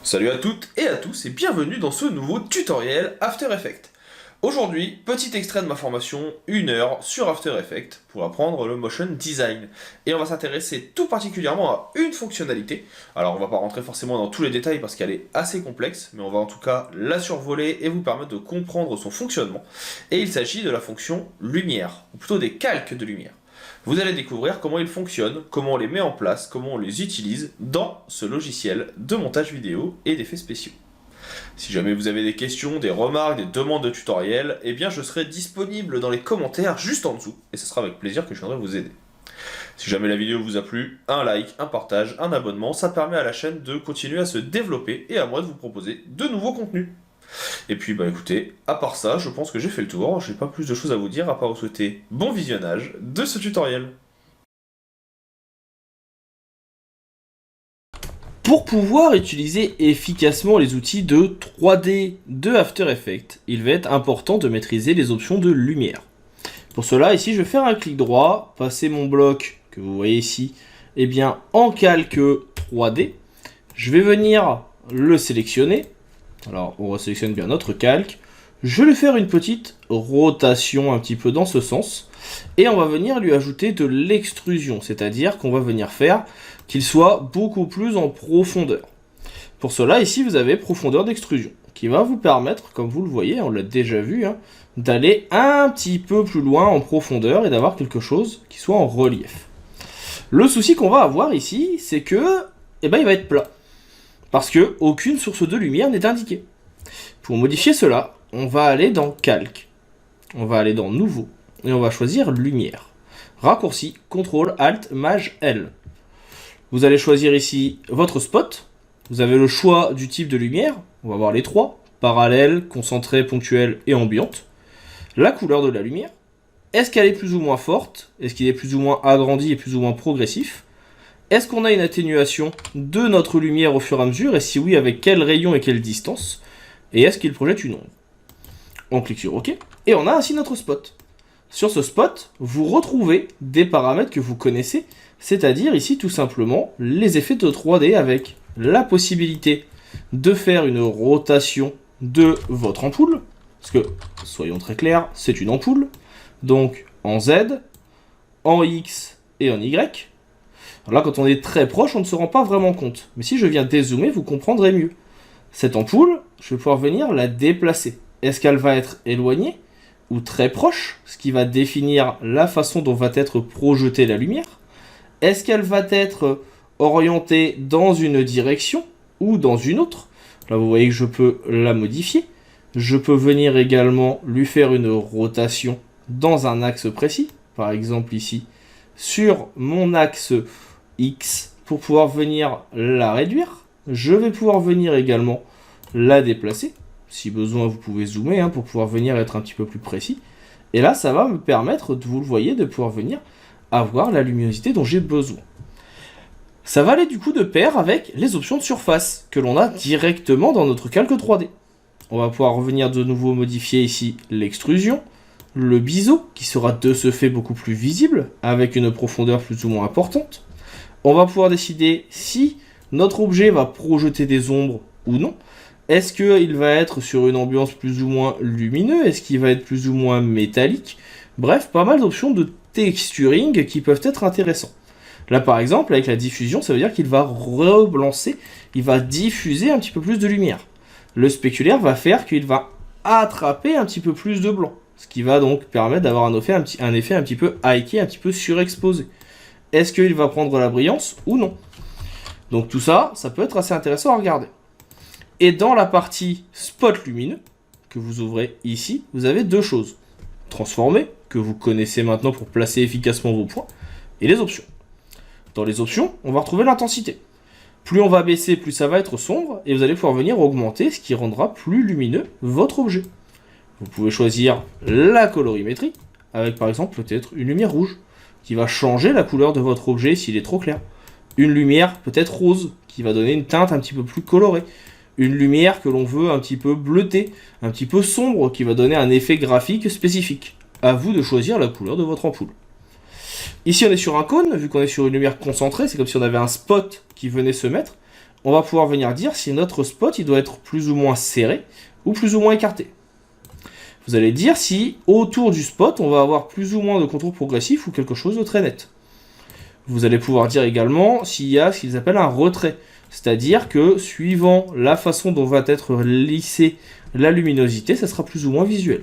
Salut à toutes et à tous et bienvenue dans ce nouveau tutoriel After Effects. Aujourd'hui, petit extrait de ma formation 1 heure sur After Effects pour apprendre le motion design. Et on va s'intéresser tout particulièrement à une fonctionnalité. Alors on va pas rentrer forcément dans tous les détails parce qu'elle est assez complexe, mais on va en tout cas la survoler et vous permettre de comprendre son fonctionnement. Et il s'agit de la fonction lumière, ou plutôt des calques de lumière. Vous allez découvrir comment ils fonctionnent, comment on les met en place, comment on les utilise dans ce logiciel de montage vidéo et d'effets spéciaux. Si jamais vous avez des questions, des remarques, des demandes de tutoriels, eh bien je serai disponible dans les commentaires juste en dessous, et ce sera avec plaisir que je viendrai vous aider. Si jamais la vidéo vous a plu, un like, un partage, un abonnement, ça permet à la chaîne de continuer à se développer et à moi de vous proposer de nouveaux contenus. Et puis bah écoutez, à part ça, je pense que j'ai fait le tour, j'ai pas plus de choses à vous dire à part vous souhaiter bon visionnage de ce tutoriel. Pour pouvoir utiliser efficacement les outils de 3D de After Effects, il va être important de maîtriser les options de lumière. Pour cela, ici, je vais faire un clic droit, passer mon bloc que vous voyez ici, en calque 3D. Je vais venir le sélectionner. Alors, on resélectionne bien notre calque. Je vais faire une petite rotation un petit peu dans ce sens. Et on va venir lui ajouter de l'extrusion, c'est-à-dire qu'on va venir faire qu'il soit beaucoup plus en profondeur. Pour cela, ici, vous avez profondeur d'extrusion, qui va vous permettre, comme vous le voyez, on l'a déjà vu, d'aller un petit peu plus loin en profondeur et d'avoir quelque chose qui soit en relief. Le souci qu'on va avoir ici, c'est que, il va être plat. Parce que aucune source de lumière n'est indiquée. Pour modifier cela, on va aller dans Calque. On va aller dans Nouveau. Et on va choisir Lumière. Raccourci, CTRL, ALT, MAJ, L. Vous allez choisir ici votre spot. Vous avez le choix du type de lumière. On va voir les trois. Parallèle, concentrée, ponctuelle et ambiante. La couleur de la lumière. Est-ce qu'elle est plus ou moins forte? Est-ce qu'il est plus ou moins agrandi et plus ou moins progressif? Est-ce qu'on a une atténuation de notre lumière au fur et à mesure? Et si oui, avec quel rayon et quelle distance? Et est-ce qu'il projette une ombre? On clique sur OK. Et on a ainsi notre spot. Sur ce spot, vous retrouvez des paramètres que vous connaissez, c'est-à-dire ici tout simplement les effets de 3D avec la possibilité de faire une rotation de votre ampoule. Parce que, soyons très clairs, c'est une ampoule. Donc en Z, en X et en Y. Alors là, quand on est très proche, on ne se rend pas vraiment compte. Mais si je viens dézoomer, vous comprendrez mieux. Cette ampoule, je vais pouvoir venir la déplacer. Est-ce qu'elle va être éloignée ou très proche, ce qui va définir la façon dont va être projetée la lumière? Est-ce qu'elle va être orientée dans une direction ou dans une autre? Là, vous voyez que je peux la modifier. Je peux venir également lui faire une rotation dans un axe précis. Par exemple ici, sur mon axe X, pour pouvoir venir la réduire. Je vais pouvoir venir également la déplacer. Si besoin, vous pouvez zoomer pour pouvoir venir être un petit peu plus précis. Et là, ça va me permettre, vous le voyez, de pouvoir venir avoir la luminosité dont j'ai besoin. Ça va aller du coup de pair avec les options de surface que l'on a directement dans notre calque 3D. On va pouvoir revenir de nouveau modifier ici l'extrusion, le biseau qui sera de ce fait beaucoup plus visible avec une profondeur plus ou moins importante. On va pouvoir décider si notre objet va projeter des ombres ou non. Est-ce qu'il va être sur une ambiance plus ou moins lumineuse? Est-ce qu'il va être plus ou moins métallique? Bref, pas mal d'options de texturing qui peuvent être intéressants. Là par exemple, avec la diffusion, ça veut dire qu'il va relancer, il va diffuser un petit peu plus de lumière. Le spéculaire va faire qu'il va attraper un petit peu plus de blanc. Ce qui va donc permettre d'avoir un effet un petit peu highlighté, un petit peu surexposé. Est-ce qu'il va prendre la brillance ou non? Donc tout ça, ça peut être assez intéressant à regarder. Et dans la partie spot lumineux, que vous ouvrez ici, vous avez deux choses. Transformer, que vous connaissez maintenant pour placer efficacement vos points, et les options. Dans les options, on va retrouver l'intensité. Plus on va baisser, plus ça va être sombre, et vous allez pouvoir venir augmenter, ce qui rendra plus lumineux votre objet. Vous pouvez choisir la colorimétrie, avec par exemple peut-être une lumière rouge, qui va changer la couleur de votre objet s'il est trop clair. Une lumière peut-être rose, qui va donner une teinte un petit peu plus colorée. Une lumière que l'on veut un petit peu bleutée, un petit peu sombre, qui va donner un effet graphique spécifique. À vous de choisir la couleur de votre ampoule. Ici on est sur un cône, vu qu'on est sur une lumière concentrée, c'est comme si on avait un spot qui venait se mettre. on va pouvoir venir dire si notre spot il doit être plus ou moins serré ou plus ou moins écarté. Vous allez dire si autour du spot, on va avoir plus ou moins de contours progressifs ou quelque chose de très net. Vous allez pouvoir dire également s'il y a ce qu'ils appellent un retrait. C'est-à-dire que suivant la façon dont va être lissée la luminosité, ça sera plus ou moins visuel.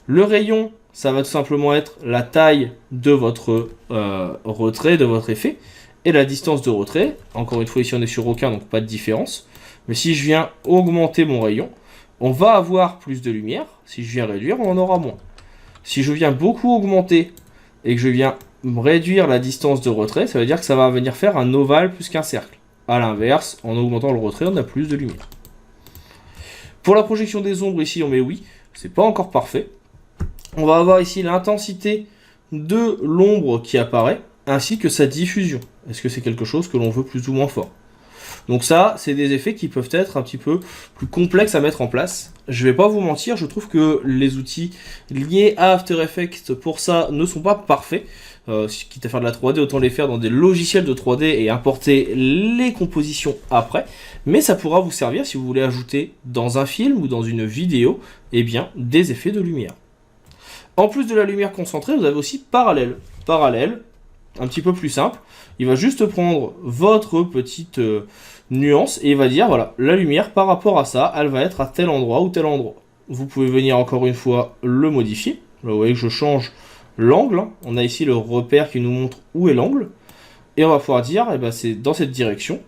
Le rayon, ça va tout simplement être la taille de votre retrait, de votre effet, et la distance de retrait. Encore une fois, ici on est sur aucun, donc pas de différence. Mais si je viens augmenter mon rayon, on va avoir plus de lumière. Si je viens réduire, on en aura moins. Si je viens beaucoup augmenter et que je viens réduire la distance de retrait, ça veut dire que ça va venir faire un ovale plus qu'un cercle. A l'inverse, en augmentant le retrait, on a plus de lumière. Pour la projection des ombres, ici on met oui, c'est pas encore parfait. On va avoir ici l'intensité de l'ombre qui apparaît, ainsi que sa diffusion. Est-ce que c'est quelque chose que l'on veut plus ou moins fort? Donc ça, c'est des effets qui peuvent être un petit peu plus complexes à mettre en place. Je vais pas vous mentir, je trouve que les outils liés à After Effects pour ça ne sont pas parfaits. Quitte à faire de la 3D, autant les faire dans des logiciels de 3D et importer les compositions après. Mais ça pourra vous servir si vous voulez ajouter dans un film ou dans une vidéo, eh bien, des effets de lumière. En plus de la lumière concentrée, vous avez aussi parallèle. Parallèle, un petit peu plus simple. Il va juste prendre votre petite nuance et il va dire, voilà, la lumière par rapport à ça, elle va être à tel endroit ou tel endroit. Vous pouvez venir encore une fois le modifier. Là, vous voyez que je change l'angle. On a ici le repère qui nous montre où est l'angle. Et on va pouvoir dire, eh ben, c'est dans cette direction.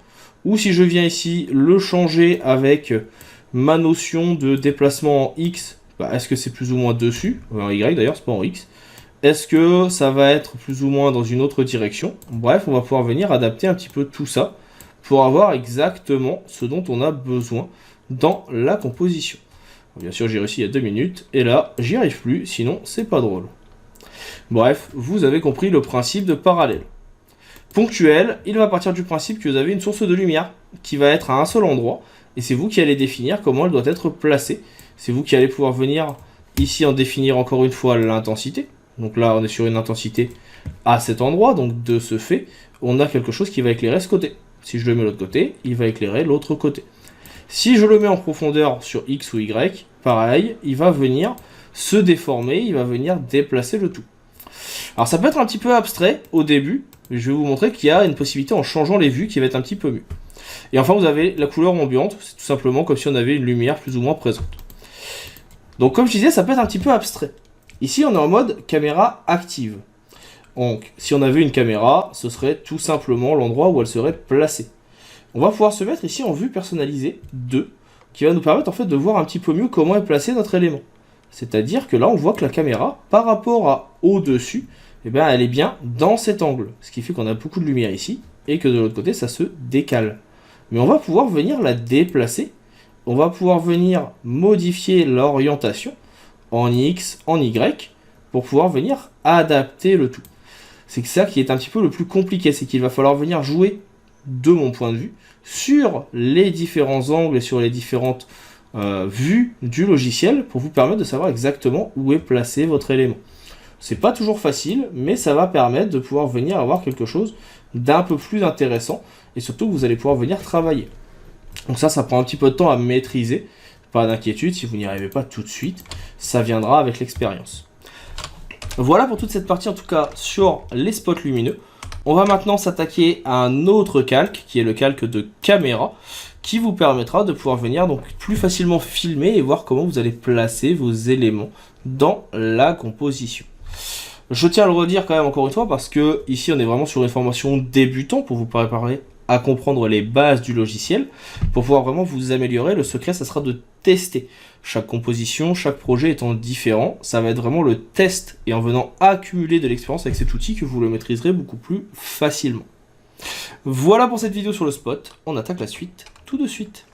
Ou si je viens ici le changer avec ma notion de déplacement en X, bah, est-ce que c'est plus ou moins dessus, en Y d'ailleurs, c'est pas en X. Est-ce que ça va être plus ou moins dans une autre direction? Bref, on va pouvoir venir adapter un petit peu tout ça pour avoir exactement ce dont on a besoin dans la composition. Bien sûr, j'ai réussi il y a 2 minutes, et là, j'y arrive plus, sinon c'est pas drôle. Bref, vous avez compris le principe de parallèle. Ponctuel, il va partir du principe que vous avez une source de lumière qui va être à un seul endroit, et c'est vous qui allez définir comment elle doit être placée. C'est vous qui allez pouvoir venir ici en définir encore une fois l'intensité. Donc là, on est sur une intensité à cet endroit, donc de ce fait, on a quelque chose qui va éclairer ce côté. Si je le mets de l'autre côté, il va éclairer l'autre côté. Si je le mets en profondeur sur X ou Y, pareil, il va venir se déformer, il va venir déplacer le tout. Alors ça peut être un petit peu abstrait au début, mais je vais vous montrer qu'il y a une possibilité en changeant les vues qui va être un petit peu mieux. Et enfin, vous avez la couleur ambiante, c'est tout simplement comme si on avait une lumière plus ou moins présente. Donc comme je disais, ça peut être un petit peu abstrait. Ici, on est en mode caméra active. Donc, si on avait une caméra, ce serait tout simplement l'endroit où elle serait placée. On va pouvoir se mettre ici en vue personnalisée 2, qui va nous permettre en fait de voir un petit peu mieux comment est placé notre élément. C'est-à-dire que là, on voit que la caméra, par rapport à au-dessus, eh bien, elle est bien dans cet angle. Ce qui fait qu'on a beaucoup de lumière ici, et que de l'autre côté, ça se décale. Mais on va pouvoir venir la déplacer. On va pouvoir venir modifier l'orientation en X, en Y, pour pouvoir venir adapter le tout. C'est ça qui est un petit peu le plus compliqué, c'est qu'il va falloir venir jouer, de mon point de vue, sur les différents angles et sur les différentes vues du logiciel pour vous permettre de savoir exactement où est placé votre élément. C'est pas toujours facile, mais ça va permettre de pouvoir venir avoir quelque chose d'un peu plus intéressant et surtout que vous allez pouvoir venir travailler. Donc ça prend un petit peu de temps à maîtriser. Pas d'inquiétude, si vous n'y arrivez pas tout de suite, ça viendra avec l'expérience. Voilà pour toute cette partie en tout cas sur les spots lumineux. On va maintenant s'attaquer à un autre calque, qui est le calque de caméra, qui vous permettra de pouvoir venir donc plus facilement filmer et voir comment vous allez placer vos éléments dans la composition. Je tiens à le redire quand même encore une fois parce que ici on est vraiment sur une formation débutant pour vous préparer à comprendre les bases du logiciel. Pour pouvoir vraiment vous améliorer, le secret, ça sera de tester. Chaque composition, chaque projet étant différent, ça va être vraiment le test et en venant accumuler de l'expérience avec cet outil que vous le maîtriserez beaucoup plus facilement. Voilà pour cette vidéo sur le spot, on attaque la suite tout de suite.